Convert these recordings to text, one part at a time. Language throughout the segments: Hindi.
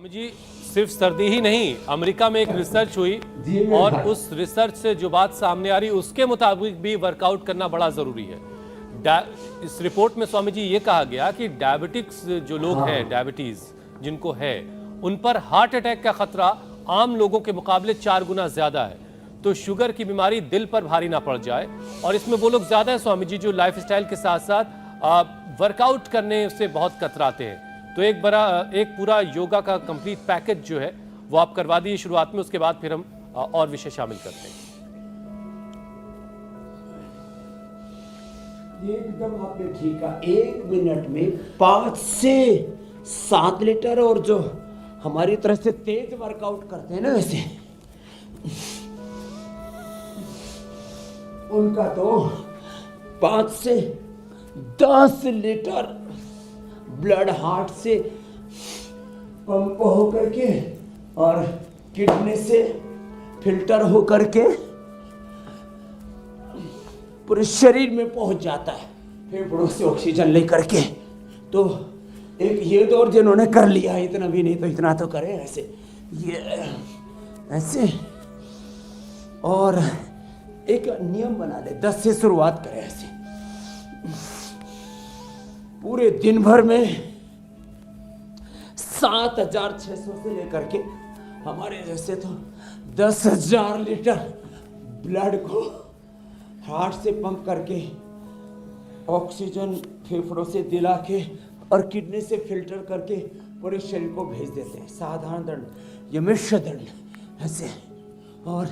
स्वामी जी, सिर्फ सर्दी ही नहीं, अमेरिका में एक रिसर्च हुई और उस रिसर्च से जो बात सामने आ रही उसके मुताबिक भी वर्कआउट करना बड़ा जरूरी है। इस रिपोर्ट में स्वामी जी ये कहा गया कि डायबिटिक्स जो लोग हैं, डायबिटीज जिनको है, उन पर हार्ट अटैक का खतरा आम लोगों के मुकाबले 4 गुना ज्यादा है। तो शुगर की बीमारी दिल पर भारी ना पड़ जाए, और इसमें वो लोग ज्यादा है स्वामी जी जो लाइफस्टाइल के साथ साथ वर्कआउट करने से बहुत कतराते हैं। तो एक पूरा योगा का कंप्लीट पैकेज जो है वो आप करवा दीजिए शुरुआत में, उसके बाद फिर हम और विषय शामिल करते हैं। एकदम आपने ठीक कहा। 1 मिनट में 5 से 7 लीटर, और जो हमारी तरह से तेज वर्कआउट करते हैं ना वैसे, उनका तो 5 से 10 लीटर ब्लड हार्ट से पंप होकर के और किडनी से फिल्टर होकर के पूरे शरीर में पहुंच जाता है, फेफड़ों से ऑक्सीजन लेकर के। तो एक ये दौर जिन्होंने कर लिया, इतना भी नहीं तो इतना तो करें, ऐसे ये ऐसे, और एक नियम बना ले, 10 से शुरुआत करें ऐसे। पूरे दिन भर में 7,600 से लेकर के हमारे जैसे तो 10,000 लीटर ब्लड को हार्ट से पंप करके ऑक्सीजन फेफड़ों से दिला के और किडनी से फिल्टर करके पूरे शरीर को भेज देते हैं। साधारण दंड, ये मिश्र दंड ऐसे, और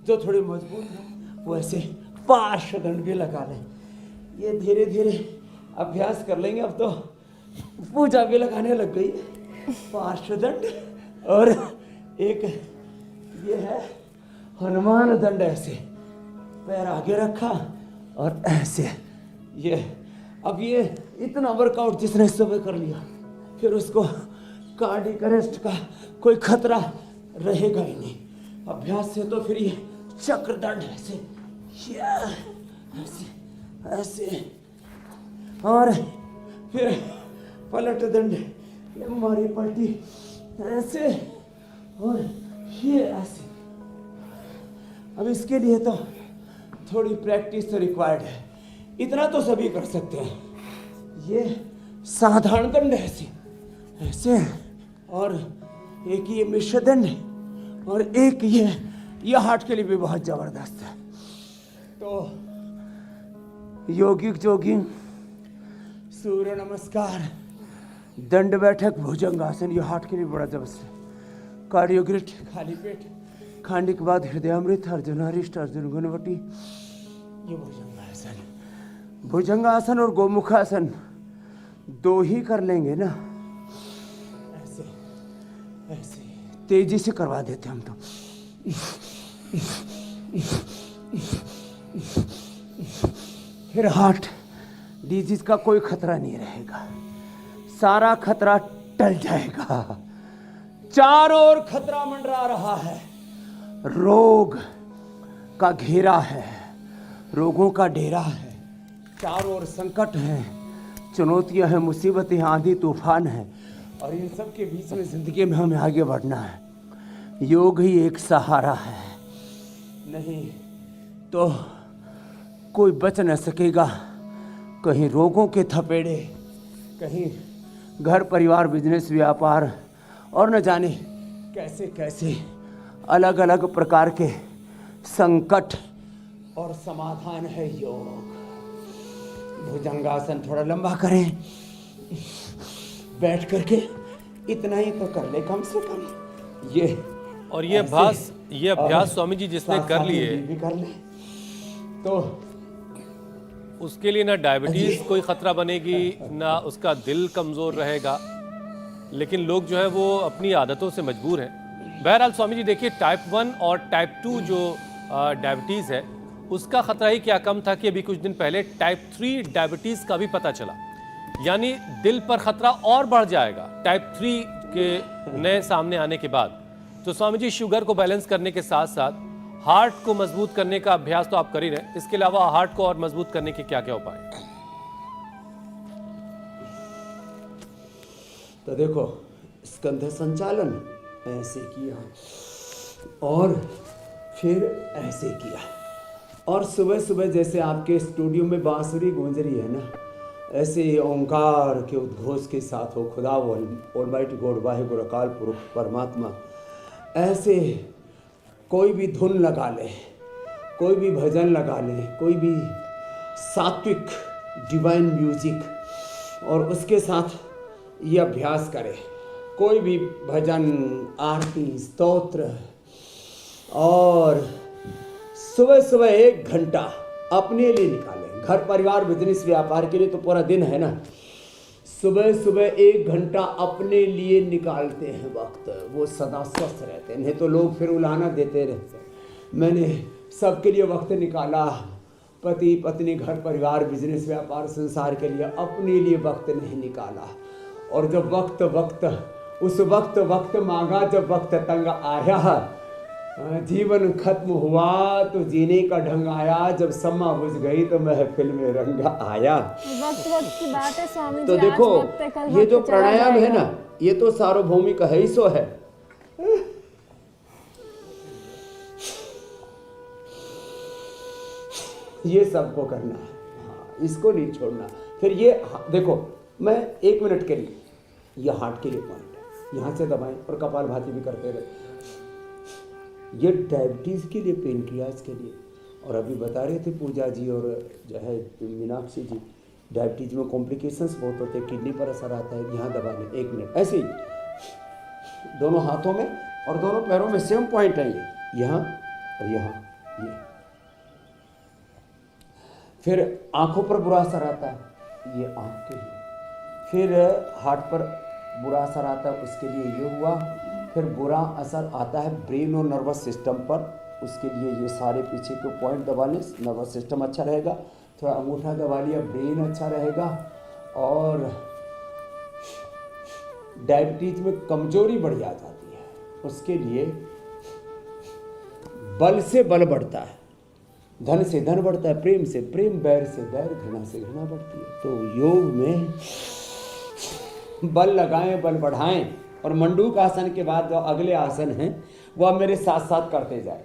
जो थोड़े मजबूत हैं वो ऐसे पार्श्व दंड भी लगा लें। ये धीरे धीरे अभ्यास कर लेंगे। अब तो पूजा भी लगाने लग गई है। पार्श्व दंड, और एक ये है हनुमान दंड, ऐसे पैर आगे रखा और ऐसे। ये अब ये इतना वर्कआउट जिसने सुबह कर लिया, फिर उसको कार्डियक अरेस्ट का कोई खतरा रहेगा ही नहीं अभ्यास से। तो फिर ये चक्र दंड ऐसे, ऐसे ऐसे, और फिर पलट दंड, ये मारी पलटी ऐसे, और ये ऐसे। अब इसके लिए तो थोड़ी प्रैक्टिस तो रिक्वायर्ड है, इतना तो सभी कर सकते हैं। ये साधारण दंड ऐसे ऐसे, और एक ये मिश्र दंड, और एक ये हार्ट के लिए भी बहुत जबरदस्त है। तो योगिक जोगिंग, सूर्य नमस्कार, दंड बैठक, भुजंगासन, ये हार्ट के लिए बड़ा जबरदस्त है। कार्डियोग्रिट, खाली पेट, खांडिक बाद हृदयामृत, अर्जुनारिष्ट, अर्जुन गुणवटी, ये भुजंगासन। भुजंगासन और गोमुखासन 2 ही कर लेंगे ना, ऐसे ऐसे तेजी से करवा देते हम तो। फिर हार्ट डिजीज का कोई खतरा नहीं रहेगा, सारा खतरा टल जाएगा। चारों ओर खतरा मंडरा रहा है, रोग का घेरा है, रोगों का डेरा है, चारों ओर संकट है, चुनौतियां हैं, मुसीबतें, आंधी तूफान है, और इन सब के बीच में जिंदगी में हमें आगे बढ़ना है। योग ही एक सहारा है, नहीं तो कोई बच न सकेगा। कहीं रोगों के थपेड़े, कहीं घर परिवार बिजनेस व्यापार, और न जाने कैसे कैसे अलग अलग प्रकार के संकट, और समाधान है योग। भुजंगासन थोड़ा लंबा करें, बैठ करके इतना ही तो कर ले कम से कम। ये और ये अभ्यास स्वामी जी जिसने कर लिए भी कर ले तो उसके लिए ना डायबिटीज कोई खतरा बनेगी, ना उसका दिल कमजोर रहेगा। लेकिन लोग जो है वो अपनी आदतों से मजबूर हैं। बहरहाल स्वामी जी देखिए, टाइप 1 और टाइप 2 जो डायबिटीज है उसका खतरा ही क्या कम था कि अभी कुछ दिन पहले टाइप 3 डायबिटीज का भी पता चला। यानी दिल पर खतरा और बढ़ जाएगा टाइप 3 के नए सामने आने के बाद। तो स्वामी जी, शुगर को बैलेंस करने के साथ साथ हार्ट को मजबूत करने का अभ्यास तो आप कर ही रहे, इसके अलावा हार्ट को और मजबूत करने के क्या क्या उपाय? तो देखो, स्कंध संचालन ऐसे किया और फिर ऐसे किया। और सुबह सुबह जैसे आपके स्टूडियो में बांसुरी गूंज रही है ना, ऐसे ओंकार के उद्घोष के साथ हो खुदा ऑलमाइटी गॉड वाहिगुरु अकाल पुरुष परमात्मा, ऐसे कोई भी धुन लगा ले, कोई भी भजन लगा ले, कोई भी सात्विक डिवाइन म्यूजिक, और उसके साथ ये अभ्यास करे, कोई भी भजन आरती स्तोत्र, और सुबह सुबह 1 घंटा अपने लिए निकालें। घर परिवार बिजनेस व्यापार के लिए तो पूरा दिन है ना, सुबह सुबह 1 घंटा अपने लिए निकालते हैं वक्त, वो सदा स्वस्थ रहते हैं। नहीं तो लोग फिर उलाहना देते रहते हैं मैंने सबके लिए वक्त निकाला, पति पत्नी घर परिवार बिजनेस व्यापार संसार के लिए, अपने लिए वक्त नहीं निकाला। और जब उस वक्त मांगा, जब वक्त तंग आया, जीवन खत्म हुआ तो जीने का ढंग आया, जब समा बुझ गई तो महफिल में रंग आया। वक्त की बात है स्वामी जी। तो देखो आज वक्त है, कल ये वक्त जो चला प्राणायाम है जाएगा। ना, ये तो सार्वभौमिक है ही सो है। ये सबको करना है, हाँ, इसको नहीं छोड़ना। फिर ये देखो, मैं 1 मिनट के लिए, ये हार्ट के लिए पॉइंट है, यहाँ से दबाएं और कपालभाति भी करते रहे। ये डायबिटीज़ के लिए, पेनक्रियाज के लिए। और अभी बता रहे थे पूजा जी और जो है मीनाक्षी जी, डायबिटीज़ में कॉम्प्लिकेशंस बहुत होते हैं, किडनी पर असर आता है। यहाँ दबा लें 1 मिनट, ऐसे ही दोनों हाथों में और दोनों पैरों में सेम पॉइंट है, ये यहाँ और यहाँ, ये। फिर आंखों पर बुरा असर आता है, ये आँख के लिए। फिर हार्ट पर बुरा असर आता है, उसके लिए ये हुआ। फिर बुरा असर आता है ब्रेन और नर्वस सिस्टम पर, उसके लिए ये सारे पीछे के पॉइंट दबा लें, नर्वस सिस्टम अच्छा रहेगा। थोड़ा अंगूठा दबा लिया, ब्रेन अच्छा रहेगा। और डायबिटीज में कमजोरी बढ़ जाती है, उसके लिए बल से बल बढ़ता है, धन से धन बढ़ता है, प्रेम से प्रेम, बैर से बैर, घृणा से घृणा बढ़ती है। तो योग में बल लगाएं, बल बढ़ाएं। और मंडूक आसन के बाद जो अगले आसन हैं वो आप मेरे साथ साथ करते जाएं।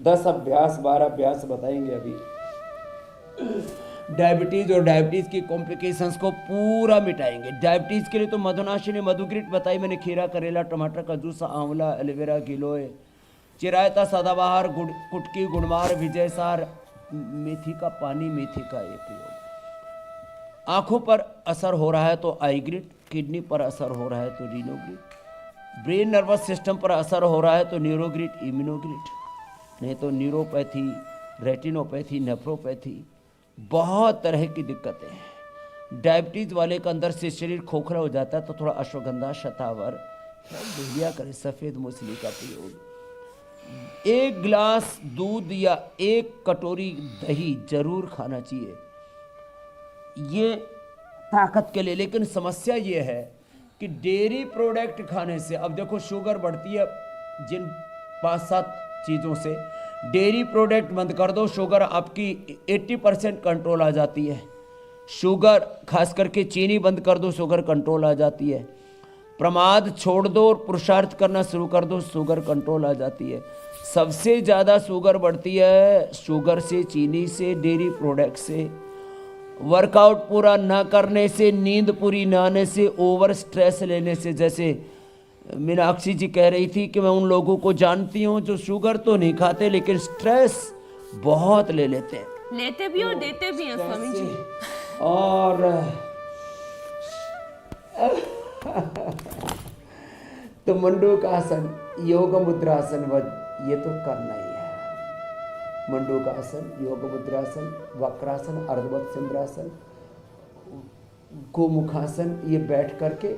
10 अभ्यास 12 अभ्यास बताएंगे अभी। डायबिटीज और डायबिटीज की कॉम्प्लिकेशंस को पूरा मिटाएंगे। डायबिटीज के लिए तो मधुनाशिनी मधुग्रिट बताई मैंने, खीरा करेला टमाटर का जूस, आंवला, एलोवेरा, गिलोय, चिरायता, सदाबहार, कुटकी, गुणमार, विजयसार, मेथी का पानी, मेथी का एक प्रयोग। आंखों पर असर हो रहा है तो आईग्रिट, किडनी पर असर हो रहा है तो रीनोग्रिट, ब्रेन नर्वस सिस्टम पर असर हो रहा है तो न्यूरोग्रिट, इम्यूनोग्रिट, नहीं तो न्यूरोपैथी, रेटिनोपैथी, नेफ्रोपैथी, बहुत तरह की दिक्कतें हैं। डायबिटीज वाले का अंदर से शरीर खोखला हो जाता है तो थोड़ा अश्वगंधा, शतावर, दहिया करें, सफ़ेद मूसली का प्रयोग। 1 गिलास दूध या 1 कटोरी दही जरूर खाना चाहिए, ये ताकत के लिए। लेकिन समस्या ये है कि डेयरी प्रोडक्ट खाने से, अब देखो शुगर बढ़ती है जिन 5-7 चीज़ों से, डेयरी प्रोडक्ट बंद कर दो, शुगर आपकी 80% कंट्रोल आ जाती है। शुगर खास करके चीनी बंद कर दो, शुगर कंट्रोल आ जाती है। प्रमाद छोड़ दो और पुरुषार्थ करना शुरू कर दो, शुगर कंट्रोल आ जाती है। सबसे ज़्यादा शुगर बढ़ती है शुगर से, चीनी से, डेयरी प्रोडक्ट से, वर्कआउट पूरा ना करने से, नींद पूरी ना आने से, ओवर स्ट्रेस लेने से। जैसे मीनाक्षी जी कह रही थी कि मैं उन लोगों को जानती हूँ जो शुगर तो नहीं खाते लेकिन स्ट्रेस बहुत ले लेते हैं, लेते भी और देते भी हैं स्वामी जी। और तो मंडूक आसन, योग मुद्रासन, ये तो करना ही है। मंडूक आसन, योग मुद्रासन, वक्रासन, अर्धवत सिंद्रासन, गोमुखासन, ये बैठ करके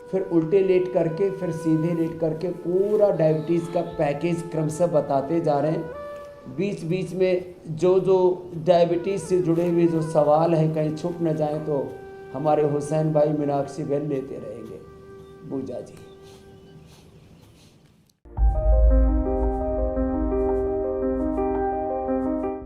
फिर उल्टे लेट करके फिर सीधे लेट करके पूरा डायबिटीज़ का पैकेज क्रमशः बताते जा रहे हैं। बीच बीच में जो जो डायबिटीज़ से जुड़े हुए जो सवाल हैं कहीं छुप न जाएं तो हमारे हुसैन भाई, मीनाक्षी बहन लेते रहेंगे। पूजा जी।